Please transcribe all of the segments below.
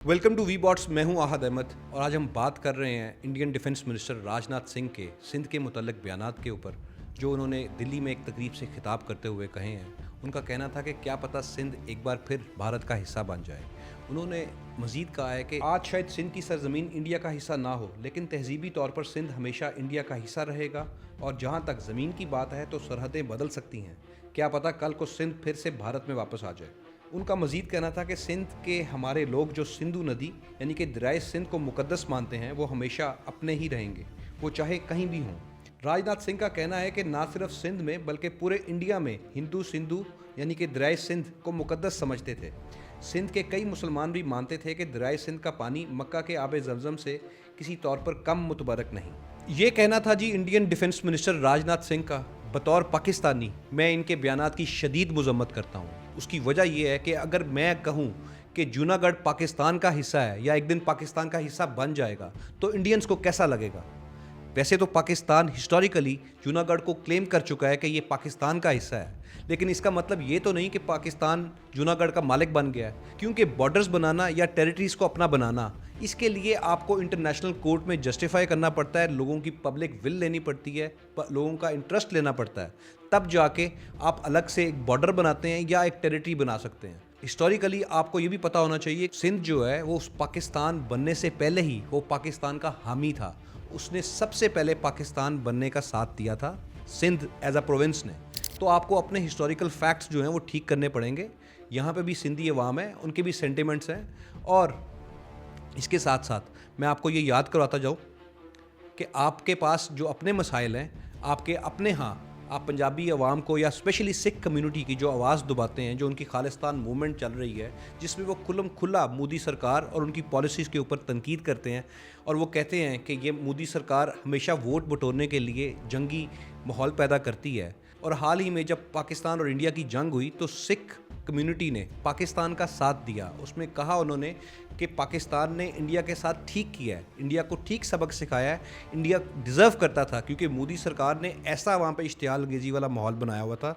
Welcome to we bots. मैं हूं आहद अहमद और आज हम बात कर रहे हैं Indian defence minister Rajnath Singh के सिंध के मुतल्लिक बयानात के ऊपर, जो उन्होंने दिल्ली में एक तकरीब से खिताब करते हुए कहे हैं। उनका कहना था कि क्या पता सिंध एक बार फिर भारत का हिस्सा बन जाए। उन्होंने मज़ीद कहा है कि आज शायद सिंध की सरजमीन इंडिया का हिस्सा ना हो, लेकिन तहजीबी तौर पर सिंध हमेशा इंडिया का हिस्सा रहेगा। और जहाँ तक ज़मीन की बात है तो सरहदें बदल सकती हैं, क्या पता कल को सिंध फिर से भारत में वापस आ जाए। उनका मज़ीद कहना था कि सिंध के हमारे लोग जो सिंधु नदी यानी कि दरियाए सिंध को मुकद्दस मानते हैं, वो हमेशा अपने ही रहेंगे, वो चाहे कहीं भी हों। राजनाथ सिंह का कहना है कि ना सिर्फ सिंध में बल्कि पूरे इंडिया में हिंदू सिंधु यानी कि दरियाए सिंध को मुकद्दस समझते थे। सिंध के कई मुसलमान भी मानते थे कि दरियाए सिंध का पानी मक्का के आब ज़मज़म से किसी तौर पर कम मुतबरक नहीं। ये कहना था जी Indian defence minister Rajnath Singh का। बतौर पाकिस्तानी मैं इनके बयानात की शदीद मजम्मत करता हूँ। उसकी वजह यह है कि अगर मैं कहूँ कि जूनागढ़ पाकिस्तान का हिस्सा है या एक दिन पाकिस्तान का हिस्सा बन जाएगा तो इंडियंस को कैसा लगेगा। वैसे तो पाकिस्तान हिस्टोरिकली जूनागढ़ को क्लेम कर चुका है कि ये पाकिस्तान का हिस्सा है, लेकिन इसका मतलब ये तो नहीं कि पाकिस्तान जूनागढ़ का मालिक बन गया है, क्योंकि बॉर्डर्स बनाना या टेरिटरीज़ को अपना बनाना, इसके लिए आपको इंटरनेशनल कोर्ट में जस्टिफाई करना पड़ता है, लोगों की पब्लिक विल लेनी पड़ती है, लोगों का इंटरेस्ट लेना पड़ता है, तब जाके आप अलग से एक बॉर्डर बनाते हैं या एक टेरिटरी बना सकते हैं। हिस्टोरिकली आपको ये भी पता होना चाहिए, सिंध जो है वो पाकिस्तान बनने से पहले ही वो पाकिस्तान का हामी था। उसने सबसे पहले पाकिस्तान बनने का साथ दिया था सिंध एज अ प्रोविंस ने। तो आपको अपने हिस्टोरिकल फैक्ट्स जो हैं वो ठीक करने पड़ेंगे। यहाँ पे भी सिंधी अवाम है, उनके भी सेंटिमेंट्स हैं। और इसके साथ साथ मैं आपको ये याद करवाता जाऊँ कि आपके पास जो अपने मसाइल हैं, आपके अपने आप पंजाबी अवाम को या स्पेशली सिख कम्युनिटी की जो आवाज़ दबाते हैं, जो उनकी खालिस्तान मूवमेंट चल रही है, जिसमें वो खुल्लम खुल्ला मोदी सरकार और उनकी पॉलिसीज़ के ऊपर तनकीद करते हैं और वो कहते हैं कि ये मोदी सरकार हमेशा वोट बटोरने के लिए जंगी माहौल पैदा करती है। और हाल ही में जब पाकिस्तान और इंडिया की जंग हुई तो सिख कम्युनिटी ने पाकिस्तान का साथ दिया। उसमें कहा उन्होंने कि पाकिस्तान ने इंडिया के साथ ठीक किया है, इंडिया को ठीक सबक सिखाया है, इंडिया डिज़र्व करता था, क्योंकि मोदी सरकार ने ऐसा वहाँ पे इश्तियाल अंगेज़ी वाला माहौल बनाया हुआ था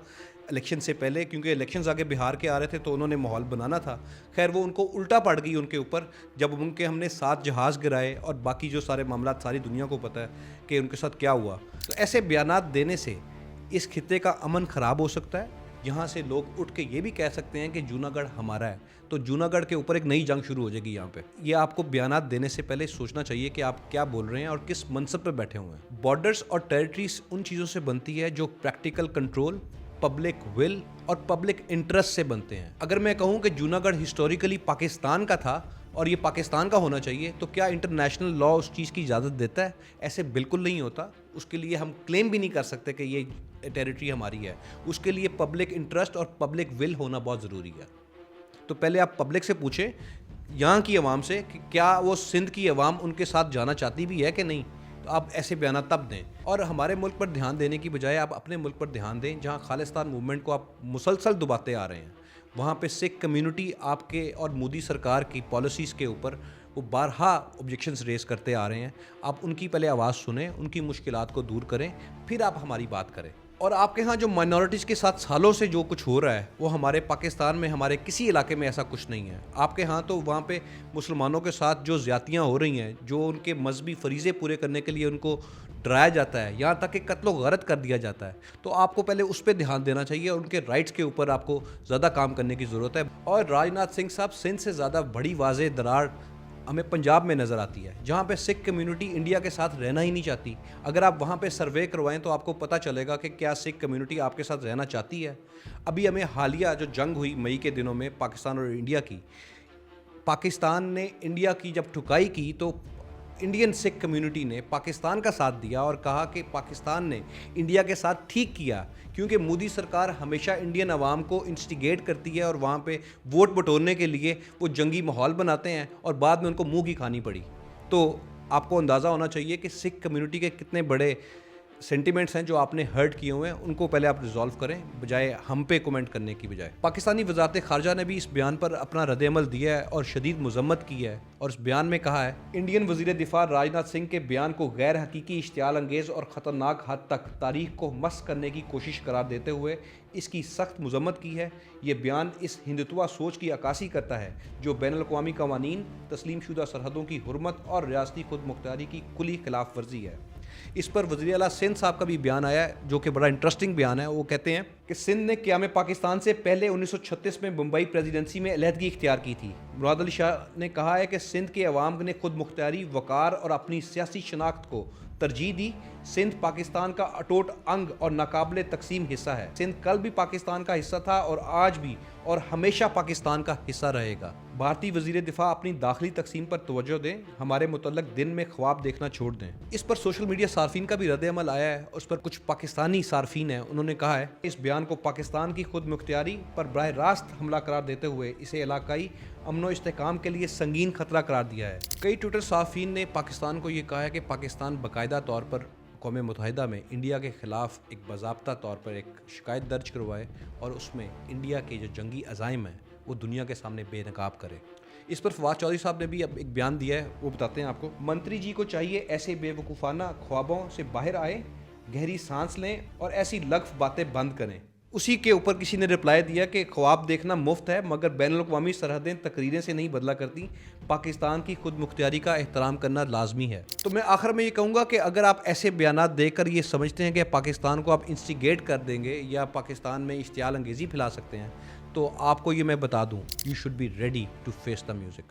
इलेक्शन से पहले, क्योंकि इलेक्शंस आगे बिहार के आ रहे थे तो उन्होंने माहौल बनाना था। खैर वो उनको उल्टा पड़ गई उनके ऊपर, जब उनके हमने 7 जहाज़ गिराए और बाकी जो सारे मामला सारी दुनिया को पता है कि उनके साथ क्या हुआ। तो ऐसे बयानात देने से इस खित्ते का अमन ख़राब हो सकता है। यहाँ से लोग उठ के ये भी कह सकते हैं कि जूनागढ़ हमारा है, तो जूनागढ़ के ऊपर एक नई जंग शुरू हो जाएगी यहाँ पे। ये आपको बयानात देने से पहले सोचना चाहिए कि आप क्या बोल रहे हैं और किस मनसब पे बैठे हुए हैं। बॉर्डर्स और टेरिटरीज उन चीज़ों से बनती है जो प्रैक्टिकल कंट्रोल, पब्लिक विल और पब्लिक इंटरेस्ट से बनते हैं। अगर मैं कहूँ कि जूनागढ़ हिस्टोरिकली पाकिस्तान का था और ये पाकिस्तान का होना चाहिए, तो क्या इंटरनेशनल लॉ उस चीज़ की इजाज़त देता है? ऐसे बिल्कुल नहीं होता। उसके लिए हम क्लेम भी नहीं कर सकते कि ये टेरिटरी हमारी है। उसके लिए पब्लिक इंटरेस्ट और पब्लिक विल होना बहुत ज़रूरी है। तो पहले आप पब्लिक से पूछें, यहाँ की आवाम से, कि क्या वो सिंध की आवाम उनके साथ जाना चाहती भी है कि नहीं। तो आप ऐसे बयान तब दें। और हमारे मुल्क पर ध्यान देने की बजाय आप अपने मुल्क पर ध्यान दें, जहाँ खालिस्तान मूवमेंट को आप मुसलसल दबाते आ रहे हैं। वहाँ पे सिख कम्युनिटी आपके और मोदी सरकार की पॉलिसीज़ के ऊपर वो बारहा ऑब्जेक्शंस रेस करते आ रहे हैं। आप उनकी पहले आवाज़ सुनें, उनकी मुश्किलात को दूर करें, फिर आप हमारी बात करें। और आपके यहाँ जो माइनॉरिटीज़ के साथ सालों से जो कुछ हो रहा है, वो हमारे पाकिस्तान में हमारे किसी इलाके में ऐसा कुछ नहीं है। आपके यहाँ तो वहाँ पे मुसलमानों के साथ जो ज़्यादतियाँ हो रही हैं, जो उनके मजहबी फरीज़े पूरे करने के लिए उनको डराया जाता है, यहाँ तक कि कत्ल व गरत कर दिया जाता है, तो आपको पहले उस पर ध्यान देना चाहिए और उनके राइट्स के ऊपर आपको ज़्यादा काम करने की ज़रूरत है। और राजनाथ सिंह साहब, सिंध से ज़्यादा बड़ी वाज़ेह दरार हमें पंजाब में नज़र आती है, जहाँ पे सिख कम्युनिटी इंडिया के साथ रहना ही नहीं चाहती। अगर आप वहाँ पे सर्वे करवाएं तो आपको पता चलेगा कि क्या सिख कम्युनिटी आपके साथ रहना चाहती है। अभी हमें हालिया जो जंग हुई मई के दिनों में पाकिस्तान और इंडिया की, पाकिस्तान ने इंडिया की जब ठुकाई की तो इंडियन सिख कम्युनिटी ने पाकिस्तान का साथ दिया और कहा कि पाकिस्तान ने इंडिया के साथ ठीक किया, क्योंकि मोदी सरकार हमेशा इंडियन अवाम को इंस्टिगेट करती है और वहाँ पे वोट बटोरने के लिए वो जंगी माहौल बनाते हैं और बाद में उनको मुंह की खानी पड़ी। तो आपको अंदाज़ा होना चाहिए कि सिख कम्युनिटी के कितने बड़े सेंटिमेंट्स हैं जो आपने हर्ट किए हुए हैं उनको पहले आप रिजॉल्व करें, बजाय हम पे कमेंट करने की बजाय। पाकिस्तानी वज़ारत ख़ारजा ने भी इस बयान पर अपना रद्द-ए-अमल दिया है और शदीद मज़म्मत की है, और इस बयान में कहा है, इंडियन वज़ीर दिफ़ा राजनाथ सिंह के बयान को गैर हकीकी, इश्तियाल अंगेज़ और ख़तरनाक हद तक तारीख को मस करने की कोशिश करार देते हुए इसकी सख्त मज़म्मत की है। ये बयान इस हिंदुत्वा सोच की अक्कासी करता है जो बैनुल-अक़वामी क़वानीन, तस्लीम शुदा सरहदों की हुर्मत और रियासती खुद मुख्तारी की कुली खिलाफ वर्जी है। इस पर वज़ीर आला सिंध साहब का भी बयान आया है जो कि बड़ा इंटरेस्टिंग बयान है। वो कहते हैं कि सिंध ने क़याम पाकिस्तान से पहले 1936 में मुंबई प्रेसिडेंसी में अलहदगी इख्तियार की थी। मुराद अली शाह ने कहा है कि सिंध के अवाम ने खुद मुख्तारी, वक़ार और अपनी सियासी शनाख्त को तरजीह दी। सिंध पाकिस्तान का अटूट अंग और नाकाबिले तकसीम हिस्सा है। सिंध कल भी पाकिस्तान का हिस्सा था और आज भी और हमेशा पाकिस्तान का हिस्सा रहेगा। भारतीय वज़ीर दिफ़ा अपनी दाखिली तकसीम पर तवज्जो दें, हमारे मुतल्लक दिन में ख्वाब देखना छोड़ दें। इस पर सोशल मीडिया सार्फिन का भी रद्द-ए-अमल आया है। उस पर कुछ पाकिस्तानी सार्फिन हैं, उन्होंने कहा है इस बयान को पाकिस्तान की खुद मुख्तियारी पर बराह रास्त हमला करार देते हुए इसे इलाकाई अमन व इस्तेहकाम के लिए संगीन खतरा करार दिया है। कई ट्विटर सार्फिन ने पाकिस्तान को ये कहा है कि पाकिस्तान बाकायदा तौर पर क़ौम मुत्तहिदा में इंडिया के ख़िलाफ़ एक बाज़ाब्ता तौर पर एक शिकायत दर्ज करवाए और उसमें इंडिया के जो जंगी अज़ाइम हैं वो दुनिया के सामने बेनकाब करे। इस पर फवाद चौधरी साहब ने भी अब एक बयान दिया है, वो बताते हैं आपको। मंत्री जी को चाहिए ऐसे बेवकूफ़ाना ख्वाबों से बाहर आए, गहरी सांस लें और ऐसी लग्फ बातें बंद करें। उसी के ऊपर किसी ने रिप्लाई दिया कि ख्वाब देखना मुफ्त है मगर बैनुल-अक़वामी सरहदें तकरीरें से नहीं बदला करती, पाकिस्तान की खुद मुख्तियारी का एहतराम करना लाजमी है। तो मैं आखिर में ये कहूँगा कि अगर आप ऐसे बयानात देकर ये समझते हैं कि पाकिस्तान को आप इंस्टिगेट कर देंगे या पाकिस्तान में इश्तियाल अंगेज़ी फैला सकते हैं, तो आपको ये मैं बता दूँ, you should be ready to face the music.